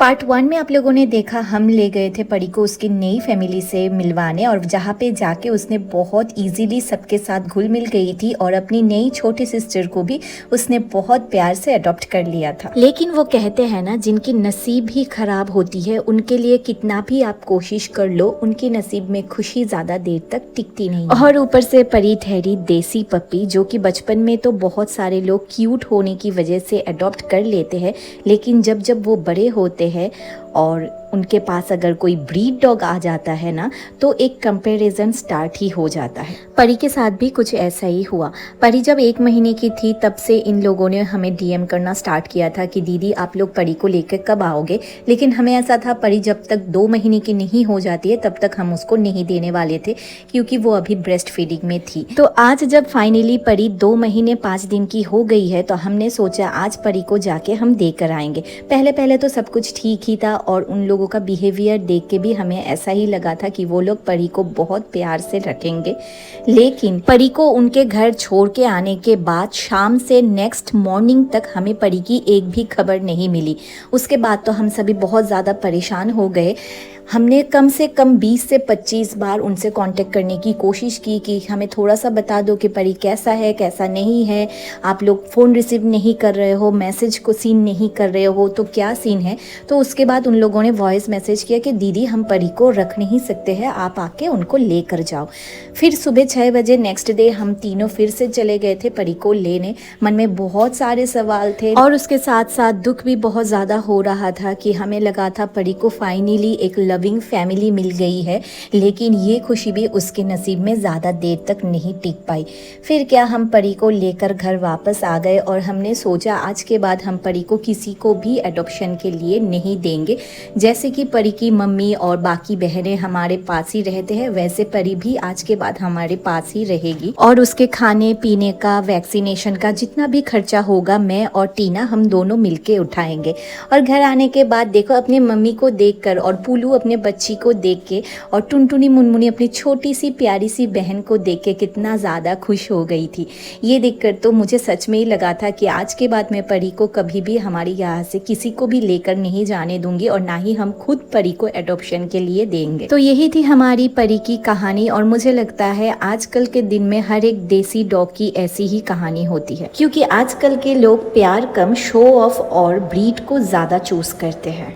Part 1 में आप लोगों ने देखा हम ले गए थे परी को उसकी नई फैमिली से मिलवाने और जहाँ पे जाके उसने बहुत इजीली सबके साथ घुल मिल गई थी और अपनी नई छोटी सिस्टर को भी उसने बहुत प्यार से अडॉप्ट कर लिया था। लेकिन वो कहते हैं ना, जिनकी नसीब ही खराब होती है उनके लिए कितना भी आप कोशिश कर लो, उनकी नसीब में खुशी ज़्यादा देर तक टिकती नहीं है। और ऊपर से परी ठहरी देसी पप्पी, जो कि बचपन में तो बहुत सारे लोग क्यूट होने की वजह से अडॉप्ट कर लेते हैं, लेकिन जब जब वो बड़े होते हैं और उनके पास अगर कोई ब्रीड डॉग आ जाता है ना, तो एक कंपैरिजन स्टार्ट ही हो जाता है। परी के साथ भी कुछ ऐसा ही हुआ। परी जब 1 महीने की थी तब से इन लोगों ने हमें डीएम करना स्टार्ट किया था कि दीदी आप लोग परी को लेकर कब आओगे, लेकिन हमें ऐसा था परी जब तक 2 महीने की नहीं हो जाती है तब तक हम उसको नहीं देने वाले थे, क्योंकि वो अभी ब्रेस्ट फीडिंग में थी। तो आज जब फाइनली परी 2 महीने 5 दिन की हो गई है तो हमने सोचा आज परी को जाके हम देकर आएंगे। पहले पहले तो सब कुछ ठीक ही था और उन लोगों का बिहेवियर देख के भी हमें ऐसा ही लगा था कि वो लोग परी को बहुत प्यार से रखेंगे। लेकिन परी को उनके घर छोड़ के आने के बाद शाम से नेक्स्ट मॉर्निंग तक हमें परी की एक भी खबर नहीं मिली। उसके बाद तो हम सभी बहुत ज़्यादा परेशान हो गए। हमने कम से कम 20 से 25 बार उनसे कांटेक्ट करने की कोशिश की कि हमें थोड़ा सा बता दो कि परी कैसा है कैसा नहीं है, आप लोग फ़ोन रिसीव नहीं कर रहे हो, मैसेज को सीन नहीं कर रहे हो, तो क्या सीन है। तो उसके बाद उन लोगों ने वॉइस मैसेज किया कि दीदी हम परी को रख नहीं सकते हैं, आप आके उनको लेकर जाओ। फिर सुबह 6 बजे नेक्स्ट डे हम तीनों फिर से चले गए थे परी को लेने। मन में बहुत सारे सवाल थे और उसके साथ साथ दुख भी बहुत ज़्यादा हो रहा था कि हमें लगा था परी को फाइनली एक लविंग फैमिली मिल गई है, लेकिन ये खुशी भी उसके नसीब में ज़्यादा देर तक नहीं टिक पाई। फिर क्या, हम परी को लेकर घर वापस आ गए और हमने सोचा आज के बाद हम परी को किसी को भी एडॉप्शन के लिए नहीं देंगे। जैसे कि परी की मम्मी और बाकी बहनें हमारे पास ही रहते हैं, वैसे परी भी आज के बाद हमारे पास ही रहेगी और उसके खाने पीने का, वैक्सीनेशन का जितना भी खर्चा होगा मैं और टीना हम दोनों मिलके उठाएंगे। और घर आने के बाद देखो अपनी मम्मी को देखकर और पुलू अपने बच्ची को देख के और टुनटुनी मुनमुनी अपनी छोटी सी प्यारी सी बहन को देख के कितना ज़्यादा खुश हो गई थी। ये देखकर तो मुझे सच में ही लगा था कि आज के बाद मैं परी को कभी भी हमारे यहाँ से किसी को भी लेकर नहीं जाने दूंगी और ना ही हम खुद परी को एडॉप्शन के लिए देंगे। तो यही थी हमारी परी की कहानी और मुझे लगता है आजकल के दिन में हर एक देसी डॉग की ऐसी ही कहानी होती है, क्योंकि आजकल के लोग प्यार कम शो ऑफ और ब्रीड को ज़्यादा चूज करते हैं।